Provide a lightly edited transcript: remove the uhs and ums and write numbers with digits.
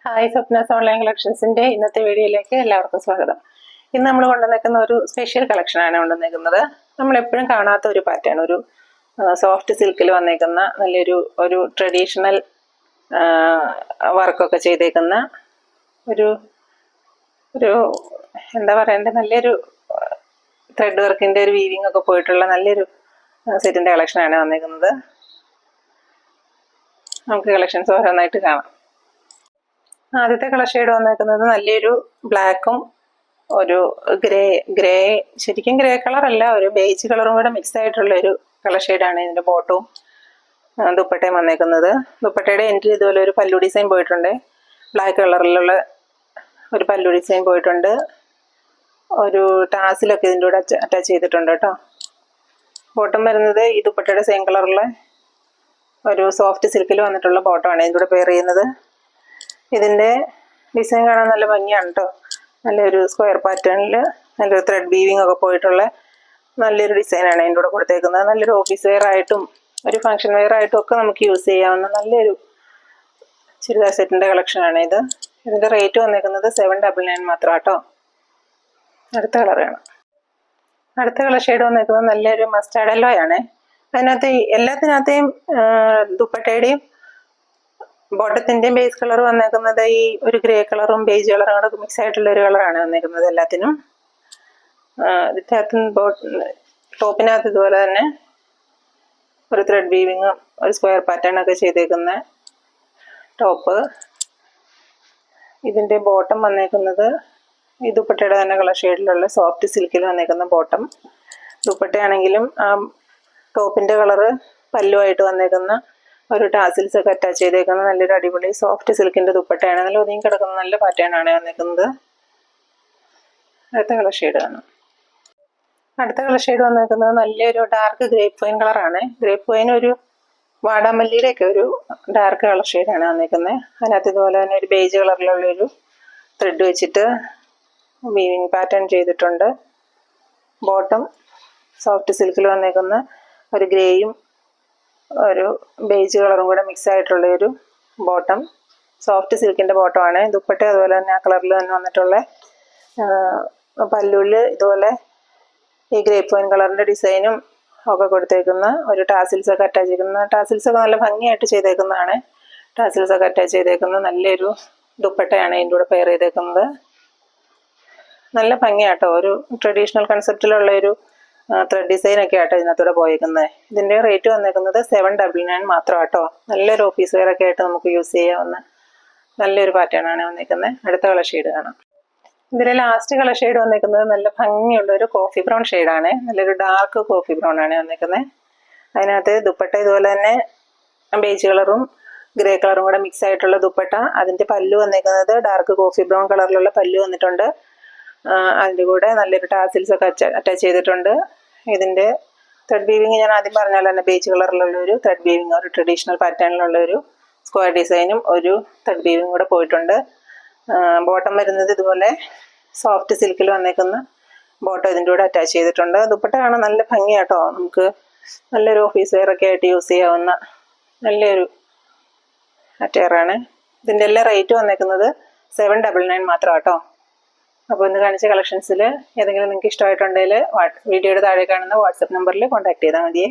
Hi Swapna's online കളക്ഷൻസിൻ്റെ ഇന്നത്തെ വീഡിയോയിലേക്ക് എല്ലാവർക്കും സ്വാഗതം. ഇന്ന് നമ്മൾ കൊണ്ടുവന്നേക്കുന്ന ഒരു സ്പെഷ്യൽ കളക്ഷനാണ് കൊണ്ടുവന്നേക്കുന്നത്. നമ്മളെപ്പോഴും കാണാത്ത ഒരു പാറ്റേൺ, ഒരു സോഫ്റ്റ് സിൽക്കിൽ വന്നേക്കുന്ന നല്ലൊരു ട്രഡീഷണൽ വർക്കൊക്കെ ചെയ്തേക്കുന്ന ഒരു എന്താ പറയണ്ടേ, നല്ലൊരു ത്രെഡ് വർക്കിൻ്റെ ഒരു വീവിങ് ഒക്കെ പോയിട്ടുള്ള നല്ലൊരു സെറ്റിൻ്റെ കളക്ഷനാണ് വന്നേക്കുന്നത്. നമുക്ക് കളക്ഷൻസ് ഓരോന്നായിട്ട് കാണാം. ആദ്യത്തെ കളർ ഷെയ്ഡ് വന്നേക്കുന്നത് നല്ലൊരു ബ്ലാക്കും ഒരു ഗ്രേ ശരിക്കും ഗ്രേ കളറല്ല, ഒരു ബേജ് കളറും കൂടെ മിക്സ് ആയിട്ടുള്ള ഒരു കളർ ഷെയ്ഡാണ് ഇതിൻ്റെ ബോട്ടവും ദുപ്പട്ടയും വന്നേക്കുന്നത്. ദുപ്പട്ടയുടെ എൻഡിൽ ഇതുപോലെ ഒരു പല്ലു ഡിസൈൻ പോയിട്ടുണ്ട്, ബ്ലാക്ക് കളറിലുള്ള ഒരു പല്ലു ഡിസൈൻ പോയിട്ടുണ്ട്. ഒരു ടാസിലൊക്കെ ഇതിൻ്റെ കൂടെ അറ്റാച്ച് ചെയ്തിട്ടുണ്ട് കേട്ടോ. ബോട്ടം വരുന്നത് ഈ ദുപ്പട്ടയുടെ സെയിം കളറുള്ള ഒരു സോഫ്റ്റ് സിൽക്കിൽ വന്നിട്ടുള്ള ബോട്ടമാണ് ഇതിൻ്റെ കൂടെ പെയർ ചെയ്യുന്നത്. ഇതിൻ്റെ ഡിസൈൻ കാണാൻ നല്ല ഭംഗിയാണ് കേട്ടോ. നല്ലൊരു സ്ക്വയർ പാറ്റേണിൽ നല്ലൊരു ത്രെഡ് വീവിങ് ഒക്കെ പോയിട്ടുള്ള നല്ലൊരു ഡിസൈനാണ് അതിൻ്റെ കൂടെ കൊടുത്തേക്കുന്നത്. നല്ലൊരു ഓഫീസ് വെയർ ആയിട്ടും ഒരു ഫംഗ്ഷൻ വെയർ ആയിട്ടും ഒക്കെ നമുക്ക് യൂസ് ചെയ്യാവുന്ന നല്ലൊരു ചുരിദാർ സെറ്റിൻ്റെ കളക്ഷനാണ് ഇത്. ഇതിൻ്റെ റേറ്റ് വന്നേക്കുന്നത് 799 മാത്രം കേട്ടോ. അടുത്ത കളർ വേണം. അടുത്ത കളർ ഷെയ്ഡ് വന്നേക്കുന്നത് നല്ലൊരു മസ്റ്റാർഡ് യെല്ലോ ആണ്. അതിനകത്ത് എല്ലാത്തിനകത്തെയും ദുപ്പട്ടയുടെയും ബോട്ടത്തിൻ്റെയും ബേസ് കളർ വന്നേക്കുന്നത് ഈ ഒരു ഗ്രേ കളറും ബേജ് കളറും കൂടെ മിക്സ് ആയിട്ടുള്ള ഒരു കളറാണ് വന്നേക്കുന്നത് എല്ലാത്തിനും. ഇതിനകത്ത് ടോപ്പിനകത്ത് ഇതുപോലെ തന്നെ ഒരു ത്രെഡ് വീവിങ്ങും ഒരു സ്ക്വയർ പാറ്റേൺ ഒക്കെ ചെയ്തേക്കുന്ന ടോപ്പ്. ഇതിൻ്റെ ബോട്ടം വന്നേക്കുന്നത് ഈ ദുപ്പട്ടയുടെ തന്നെ കളർ ഷെയ്ഡിലുള്ള സോഫ്റ്റ് സിൽക്കിൽ വന്നേക്കുന്ന ബോട്ടം. ദുപ്പട്ടയാണെങ്കിലും ആ ടോപ്പിൻ്റെ കളറ് പല്ലുമായിട്ട് വന്നേക്കുന്ന ഒരു ടാസിൽസ് ഒക്കെ അറ്റാച്ച് ചെയ്തേക്കുന്ന നല്ലൊരു അടിപൊളി സോഫ്റ്റ് സിൽക്കിൻ്റെ ദുപ്പട്ടയാണ്. നല്ല ഒതുങ്ങി കിടക്കുന്ന നല്ല പാറ്റേൺ ആണ് വന്നേക്കുന്നത്. അടുത്ത കളർ ഷെയ്ഡ് ആണ്. അടുത്ത കളർ ഷെയ്ഡ് വന്നേക്കുന്നത് നല്ലൊരു ഡാർക്ക് ഗ്രേപ്പ് വൈൻ കളറാണ്. ഗ്രേപ്പ് വൈൻ ഒരു വാടാമല്ലിയുടെ ഒക്കെ ഒരു ഡാർക്ക് കളർ ഷെയ്ഡാണ് വന്നേക്കുന്നത്. അതിനകത്ത് ഇതുപോലെ തന്നെ ഒരു ബേജ് കളറിലുള്ളൊരു ത്രെഡ് വെച്ചിട്ട് വീവിങ് പാറ്റേൺ ചെയ്തിട്ടുണ്ട്. ബോട്ടം സോഫ്റ്റ് സിൽക്കിൽ വന്നേക്കുന്ന ഒരു ഗ്രേയും ഒരു ബേജ് കളറും കൂടെ മിക്സ് ആയിട്ടുള്ള ഒരു ബോട്ടം, സോഫ്റ്റ് സിൽക്കിൻ്റെ ബോട്ടമാണ്. ദുപ്പട്ട അതുപോലെ തന്നെ ആ കളറിൽ തന്നെ വന്നിട്ടുള്ള പല്ലുവിൽ ഇതുപോലെ ഈ ഗ്രേപ്പ് വൈൻ കളറിൻ്റെ ഡിസൈനും ഒക്കെ കൊടുത്തേക്കുന്ന ഒരു ടാസിൽസ് ഒക്കെ അറ്റാച്ച് ചെയ്തിരിക്കുന്ന ടാസിൽസ് ഒക്കെ നല്ല ഭംഗിയായിട്ട് ചെയ്തേക്കുന്നതാണ്. ടാസിൽസ് ഒക്കെ അറ്റാച്ച് ചെയ്തേക്കുന്ന നല്ലൊരു ദുപ്പട്ടയാണ് ഇതിൻ്റെ കൂടെ പെയർ ചെയ്തേക്കുന്നത്. നല്ല ഭംഗിയാട്ടോ, ഒരു ട്രഡീഷണൽ കൺസെപ്റ്റിലുള്ള ഒരു ത്രെഡ് ഡിസൈൻ ഒക്കെ ആട്ടോ ഇതിനകത്തൂടെ പോയേക്കുന്നത്. ഇതിൻ്റെ റേറ്റ് വന്നേക്കുന്നത് 799 മാത്രം കേട്ടോ. നല്ലൊരു ഓഫീസ് വെയർ ഒക്കെ ആയിട്ട് നമുക്ക് യൂസ് ചെയ്യാവുന്ന നല്ലൊരു പാറ്റേൺ ആണ് വന്നേക്കുന്നത്. അടുത്ത കളർ ഷെയ്ഡ് കാണാം. ഇതിലെ ലാസ്റ്റ് കളർ ഷെയ്ഡ് വന്നേക്കുന്നത് നല്ല ഭംഗിയുള്ള ഒരു കോഫി ബ്രൗൺ ഷെയ്ഡാണ്. നല്ലൊരു ഡാർക്ക് കോഫി ബ്രൗൺ ആണ് വന്നേക്കുന്നത്. അതിനകത്ത് ദുപ്പട്ട ഇതുപോലെ തന്നെ ബേജ് കളറും ഗ്രേ കളറും കൂടെ മിക്സ് ആയിട്ടുള്ള ദുപ്പട്ട. അതിൻ്റെ പല്ലു വന്നേക്കുന്നത് ഡാർക്ക് കോഫി ബ്രൗൺ കളറിലുള്ള പല്ലു വന്നിട്ടുണ്ട്. അതിൻ്റെ കൂടെ നല്ലൊരു ടാസിൽസ് ഒക്കെ അറ്റാച്ച് ചെയ്തിട്ടുണ്ട്. ഇതിൻ്റെ ത്രെഡ് വീവിങ് ഞാൻ ആദ്യം പറഞ്ഞ പോലെ തന്നെ ബേജ് കളറിലുള്ള ഒരു ത്രെഡ് വീവിങ്, ഒരു ട്രഡീഷണൽ പാറ്റേണിലുള്ള ഒരു സ്ക്വയർ ഡിസൈനും ഒരു ത്രെഡ് വീവിങ് കൂടെ പോയിട്ടുണ്ട്. ബോട്ടം വരുന്നത് ഇതുപോലെ സോഫ്റ്റ് സിൽക്കിൽ വന്നേക്കുന്ന ബോട്ടം ഇതിൻ്റെ കൂടെ അറ്റാച്ച് ചെയ്തിട്ടുണ്ട്. ദുപ്പട്ട കാണാൻ നല്ല ഭംഗിയാട്ടോ. നമുക്ക് നല്ലൊരു ഓഫീസ് വെയർ ഒക്കെ ആയിട്ട് യൂസ് ചെയ്യാവുന്ന നല്ലൊരു അറ്റയറാണ്. ഇതിൻ്റെ എല്ലാ റേറ്റ് വന്നേക്കുന്നത് 799 മാത്രം കേട്ടോ. അപ്പോൾ ഇന്ന് കാണിച്ച കളക്ഷൻസിൽ ഏതെങ്കിലും നിങ്ങൾക്ക് ഇഷ്ടമായിട്ടുണ്ടെങ്കിൽ വീഡിയോയുടെ താഴെ കാണുന്ന വാട്സപ്പ് നമ്പറിൽ കോൺടാക്ട് ചെയ്താൽ മതിയേ.